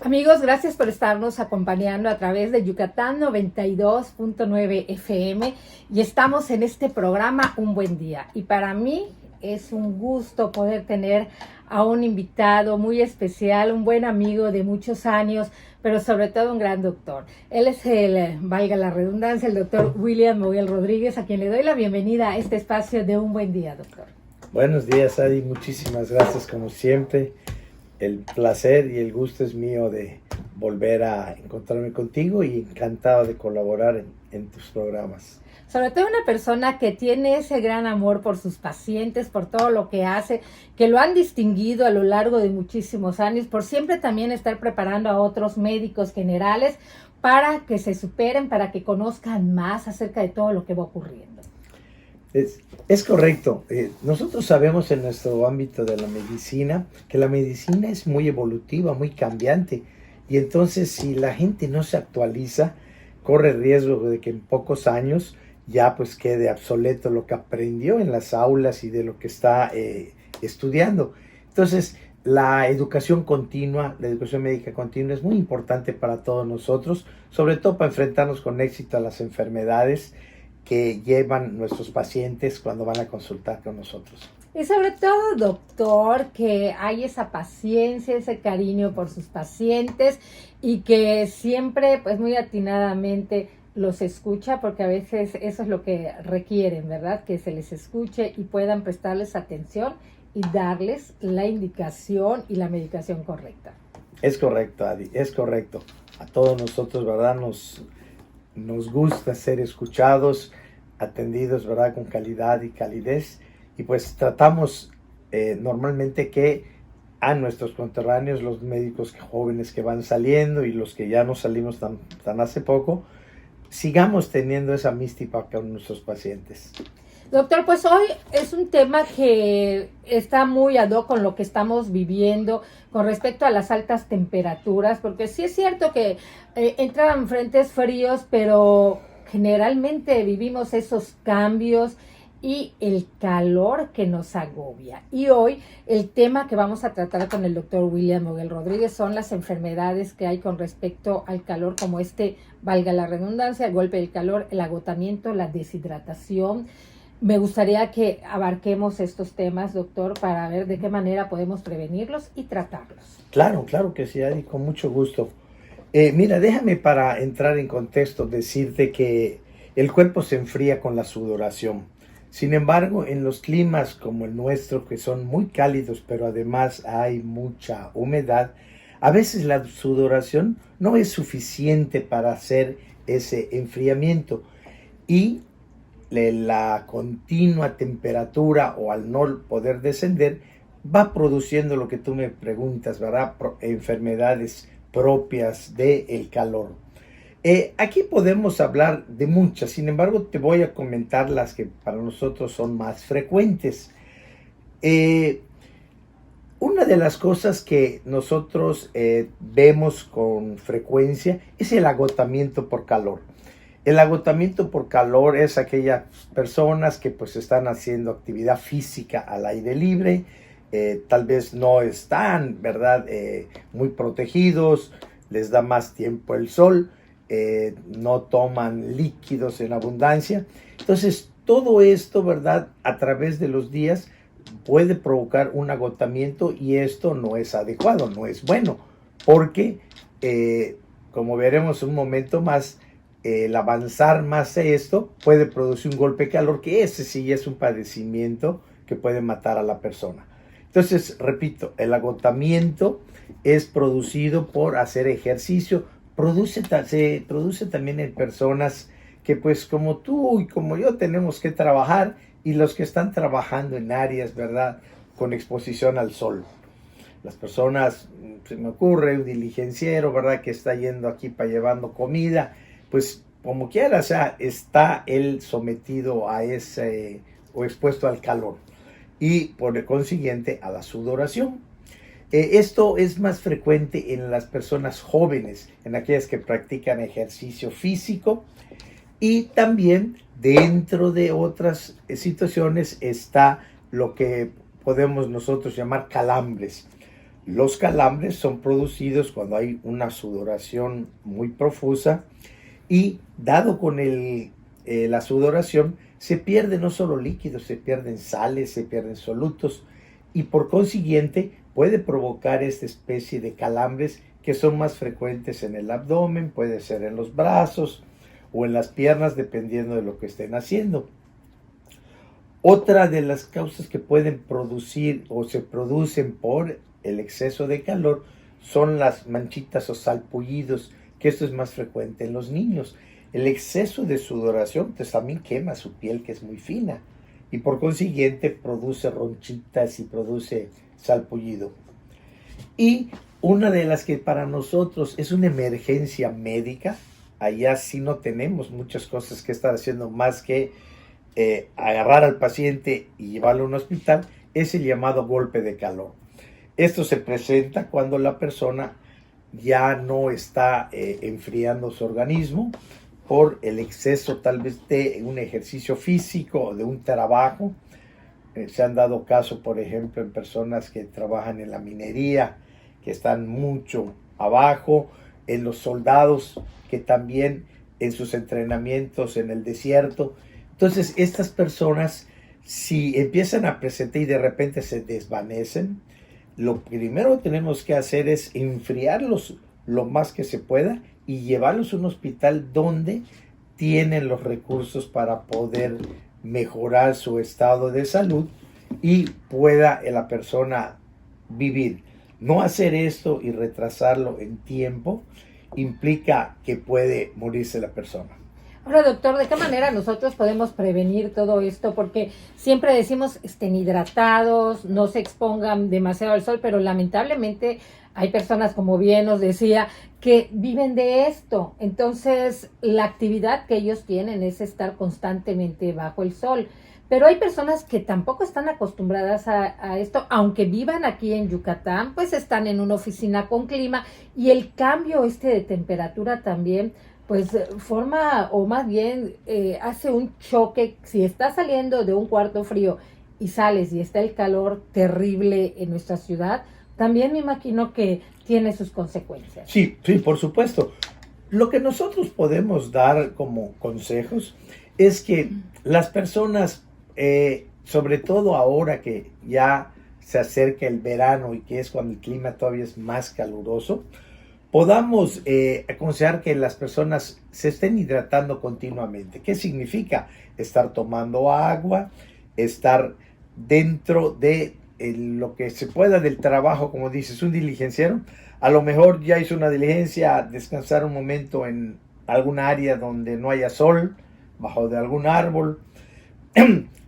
Amigos, gracias por estarnos acompañando a través de Yucatán 92.9 FM y estamos en este programa Un Buen Día. Y para mí es un gusto poder tener a un invitado muy especial, un buen amigo de muchos años, pero sobre todo un gran doctor. Él es valga la redundancia, el doctor William Moguel Rodríguez, a quien le doy la bienvenida a este espacio de Un Buen Día, doctor. Buenos días, Adi. Muchísimas gracias, como siempre. El placer y el gusto es mío de volver a encontrarme contigo y encantado de colaborar en tus programas. Sobre todo una persona que tiene ese gran amor por sus pacientes, por todo lo que hace, que lo han distinguido a lo largo de muchísimos años, por siempre también estar preparando a otros médicos generales para que se superen, para que conozcan más acerca de todo lo que va ocurriendo. Es correcto. Nosotros sabemos en nuestro ámbito de la medicina que la medicina es muy evolutiva, muy cambiante. Y entonces si la gente no se actualiza, corre riesgo de que en pocos años ya pues quede obsoleto lo que aprendió en las aulas y de lo que está estudiando. Entonces la educación continua, la educación médica continua es muy importante para todos nosotros, sobre todo para enfrentarnos con éxito a las enfermedades que llevan nuestros pacientes cuando van a consultar con nosotros. Y sobre todo, doctor, que hay esa paciencia, ese cariño por sus pacientes y que siempre, pues muy atinadamente los escucha, porque a veces eso es lo que requieren, ¿verdad? Que se les escuche y puedan prestarles atención y darles la indicación y la medicación correcta. Es correcto, Adi, es correcto. A todos nosotros, ¿verdad? Nos gusta ser escuchados, atendidos, ¿verdad? Con calidad y calidez. Y pues tratamos normalmente que a nuestros conterráneos, los médicos jóvenes que van saliendo y los que ya no salimos tan hace poco, sigamos teniendo esa mística con nuestros pacientes. Doctor, pues hoy es un tema que está muy ad hoc con lo que estamos viviendo con respecto a las altas temperaturas, porque sí es cierto que entran frentes fríos, pero generalmente vivimos esos cambios y el calor que nos agobia. Y hoy el tema que vamos a tratar con el doctor William Moguel Rodríguez son las enfermedades que hay con respecto al calor, como valga la redundancia, el golpe del calor, el agotamiento, la deshidratación. Me gustaría que abarquemos estos temas, doctor, para ver de qué manera podemos prevenirlos y tratarlos. Claro que sí, Adi, con mucho gusto. Mira, déjame para entrar en contexto decirte que el cuerpo se enfría con la sudoración. Sin embargo, en los climas como el nuestro, que son muy cálidos, pero además hay mucha humedad, a veces la sudoración no es suficiente para hacer ese enfriamiento y la continua temperatura o al no poder descender va produciendo lo que tú me preguntas, ¿verdad? Enfermedades propias del calor. Aquí podemos hablar de muchas, sin embargo te voy a comentar las que para nosotros son más frecuentes. Una de las cosas que nosotros vemos con frecuencia es el agotamiento por calor. El agotamiento por calor es aquellas personas que pues están haciendo actividad física al aire libre, tal vez no están, ¿verdad? Muy protegidos, les da más tiempo el sol, no toman líquidos en abundancia. Entonces, todo esto, ¿verdad? A través de los días puede provocar un agotamiento y esto no es adecuado, no es bueno, porque, como veremos un momento más, el avanzar más a esto puede producir un golpe de calor, que ese sí es un padecimiento que puede matar a la persona. Entonces, repito, el agotamiento es producido por hacer ejercicio, se produce también en personas que pues como tú y como yo tenemos que trabajar y los que están trabajando en áreas, ¿verdad?, con exposición al sol. Las personas, se me ocurre un diligenciero, ¿verdad?, que está yendo aquí para llevando comida, pues como quiera, o sea, está él sometido a ese o expuesto al calor y por consiguiente a la sudoración. Esto es más frecuente en las personas jóvenes, en aquellas que practican ejercicio físico, y también dentro de otras situaciones está lo que podemos nosotros llamar calambres. Los calambres son producidos cuando hay una sudoración muy profusa y dado con la sudoración se pierde no solo líquidos, se pierden sales, se pierden solutos y por consiguiente puede provocar esta especie de calambres que son más frecuentes en el abdomen, puede ser en los brazos o en las piernas dependiendo de lo que estén haciendo. Otra de las causas que pueden producir o se producen por el exceso de calor son las manchitas o salpullidos, que esto es más frecuente en los niños. El exceso de sudoración pues, también quema su piel, que es muy fina, y por consiguiente produce ronchitas y produce salpullido. Y una de las que para nosotros es una emergencia médica, allá sí no tenemos muchas cosas que estar haciendo más que agarrar al paciente y llevarlo a un hospital, es el llamado golpe de calor. Esto se presenta cuando la persona ya no está enfriando su organismo por el exceso tal vez de un ejercicio físico o de un trabajo. Se han dado casos, por ejemplo, en personas que trabajan en la minería, que están mucho abajo, en los soldados que también en sus entrenamientos en el desierto. Entonces, estas personas, si empiezan a presentar y de repente se desvanecen, lo primero que tenemos que hacer es enfriarlos lo más que se pueda y llevarlos a un hospital donde tienen los recursos para poder mejorar su estado de salud y pueda la persona vivir. No hacer esto y retrasarlo en tiempo implica que puede morirse la persona. Ahora, doctor, ¿de qué manera nosotros podemos prevenir todo esto? Porque siempre decimos estén hidratados, no se expongan demasiado al sol, pero lamentablemente hay personas, como bien nos decía, que viven de esto. Entonces, la actividad que ellos tienen es estar constantemente bajo el sol. Pero hay personas que tampoco están acostumbradas a esto, aunque vivan aquí en Yucatán, pues están en una oficina con clima y el cambio de temperatura también pues forma o más bien hace un choque. Si estás saliendo de un cuarto frío y sales y está el calor terrible en nuestra ciudad, también me imagino que tiene sus consecuencias. Sí, sí, por supuesto. Lo que nosotros podemos dar como consejos es que las personas, sobre todo ahora que ya se acerca el verano y que es cuando el clima todavía es más caluroso, podamos aconsejar que las personas se estén hidratando continuamente. ¿Qué significa? Estar tomando agua, estar dentro de lo que se pueda del trabajo, como dices, un diligenciero. A lo mejor ya hizo una diligencia, descansar un momento en alguna área donde no haya sol, bajo de algún árbol.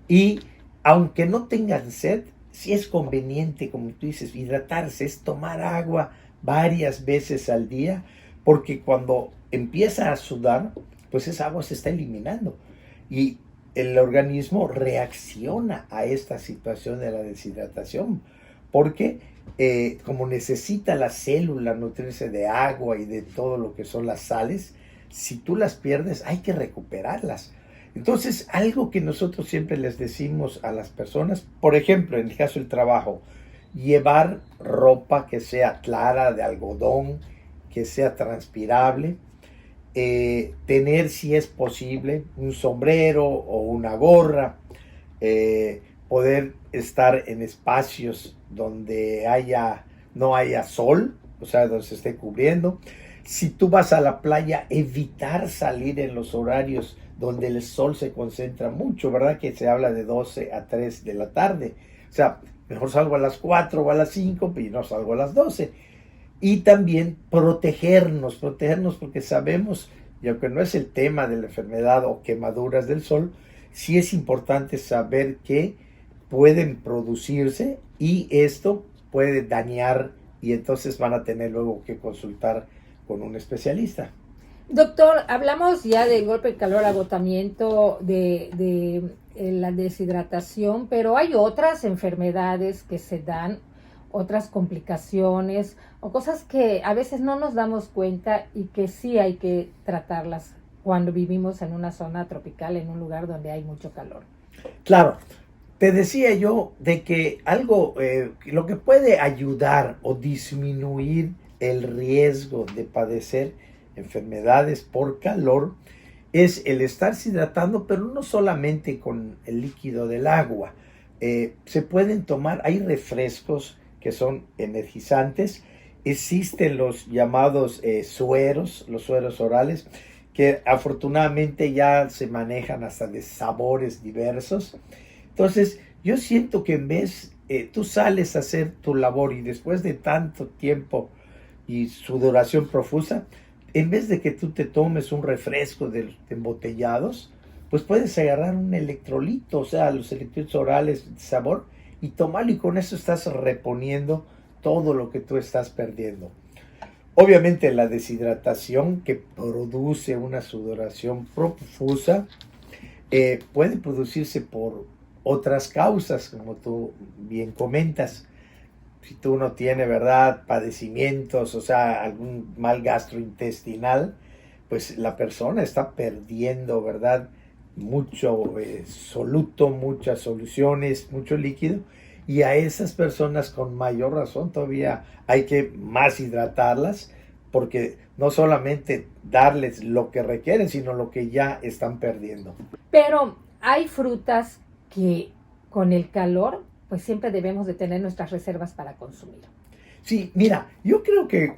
Y aunque no tengan sed, sí es conveniente, como tú dices, hidratarse, es tomar agua varias veces al día, porque cuando empieza a sudar, pues esa agua se está eliminando y el organismo reacciona a esta situación de la deshidratación, porque como necesita la célula nutrirse de agua y de todo lo que son las sales, si tú las pierdes hay que recuperarlas. Entonces, algo que nosotros siempre les decimos a las personas, por ejemplo, en el caso del trabajo, llevar ropa que sea clara, de algodón, que sea transpirable, tener, si es posible, un sombrero o una gorra, poder estar en espacios donde no haya sol, o sea, donde se esté cubriendo. Si tú vas a la playa, evitar salir en los horarios donde el sol se concentra mucho, ¿verdad? Que se habla de 12 a 3 de la tarde. O sea, mejor salgo a las 4 o a las 5 y no salgo a las 12. Y también protegernos porque sabemos, y aunque no es el tema de la enfermedad o quemaduras del sol, sí es importante saber que pueden producirse y esto puede dañar y entonces van a tener luego que consultar con un especialista. Doctor, hablamos ya del golpe de calor, agotamiento, de la deshidratación, pero hay otras enfermedades que se dan, otras complicaciones o cosas que a veces no nos damos cuenta y que sí hay que tratarlas cuando vivimos en una zona tropical, en un lugar donde hay mucho calor. Claro, Te decía yo de que algo, lo que puede ayudar o disminuir el riesgo de padecer enfermedades por calor es el estarse hidratando, pero no solamente con el líquido del agua. Se pueden tomar, hay refrescos que son energizantes, existen los llamados sueros, los sueros orales, que afortunadamente ya se manejan hasta de sabores diversos. Entonces, yo siento que en vez, tú sales a hacer tu labor y después de tanto tiempo y sudoración profusa, en vez de que tú te tomes un refresco de embotellados, pues puedes agarrar un electrolito, o sea, los electrolitos orales de sabor, y tomarlo, y con eso estás reponiendo todo lo que tú estás perdiendo. Obviamente la deshidratación que produce una sudoración profusa puede producirse por otras causas, como tú bien comentas. Si tú no tienes, ¿verdad?, padecimientos, o sea, algún mal gastrointestinal, pues la persona está perdiendo, ¿verdad?, mucho soluto, muchas soluciones, mucho líquido, y a esas personas con mayor razón todavía hay que más hidratarlas, porque no solamente darles lo que requieren, sino lo que ya están perdiendo. Pero hay frutas que con el calor, pues siempre debemos de tener nuestras reservas para consumir. Sí, mira, yo creo que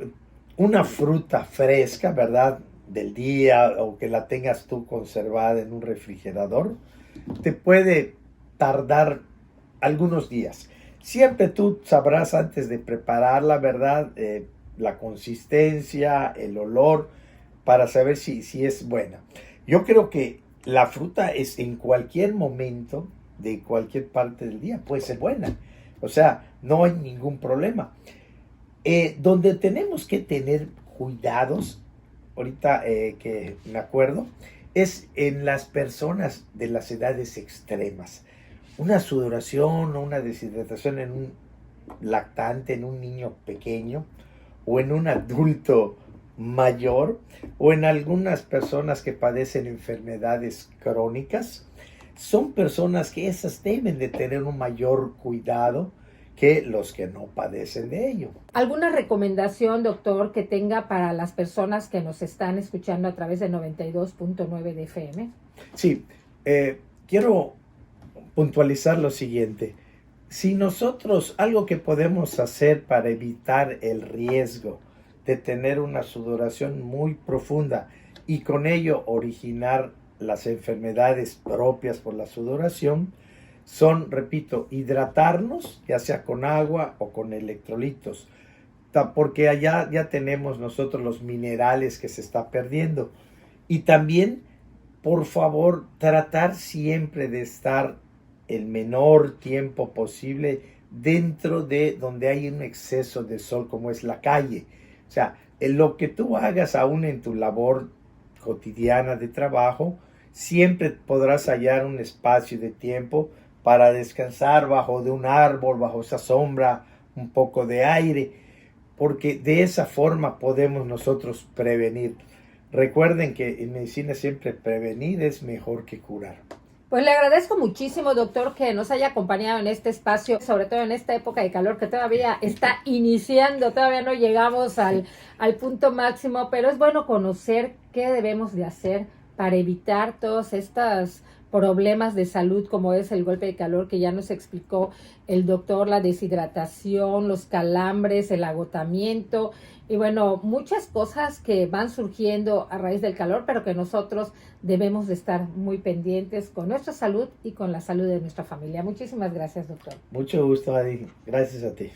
una fruta fresca, ¿verdad?, del día, o que la tengas tú conservada en un refrigerador, te puede tardar algunos días. Siempre tú sabrás antes de prepararla, ¿verdad?, la consistencia, el olor, para saber si es buena. Yo creo que la fruta es en cualquier momento, de cualquier parte del día, puede ser buena. O sea, no hay ningún problema. Donde tenemos que tener cuidados, ahorita que me acuerdo, es en las personas de las edades extremas. Una sudoración o una deshidratación en un lactante, en un niño pequeño, o en un adulto mayor, o en algunas personas que padecen enfermedades crónicas, son personas que esas deben de tener un mayor cuidado que los que no padecen de ello. ¿Alguna recomendación, doctor, que tenga para las personas que nos están escuchando a través de 92.9 de FM? Sí, quiero puntualizar lo siguiente. Si nosotros, algo que podemos hacer para evitar el riesgo de tener una sudoración muy profunda y con ello originar las enfermedades propias por la sudoración, son, repito, hidratarnos, ya sea con agua o con electrolitos, porque allá ya tenemos nosotros los minerales que se está perdiendo. Y también, por favor, tratar siempre de estar el menor tiempo posible dentro de donde hay un exceso de sol, como es la calle. O sea, en lo que tú hagas aún en tu labor cotidiana de trabajo, siempre podrás hallar un espacio de tiempo para descansar bajo de un árbol, bajo esa sombra, un poco de aire, porque de esa forma podemos nosotros prevenir. Recuerden que en medicina siempre prevenir es mejor que curar. Pues le agradezco muchísimo, doctor, que nos haya acompañado en este espacio, sobre todo en esta época de calor que todavía está iniciando, todavía no llegamos al punto máximo, pero es bueno conocer qué debemos de hacer para evitar todos estos problemas de salud como es el golpe de calor que ya nos explicó el doctor, la deshidratación, los calambres, el agotamiento y bueno, muchas cosas que van surgiendo a raíz del calor, pero que nosotros debemos de estar muy pendientes con nuestra salud y con la salud de nuestra familia. Muchísimas gracias, doctor. Mucho gusto, Adi. Gracias a ti.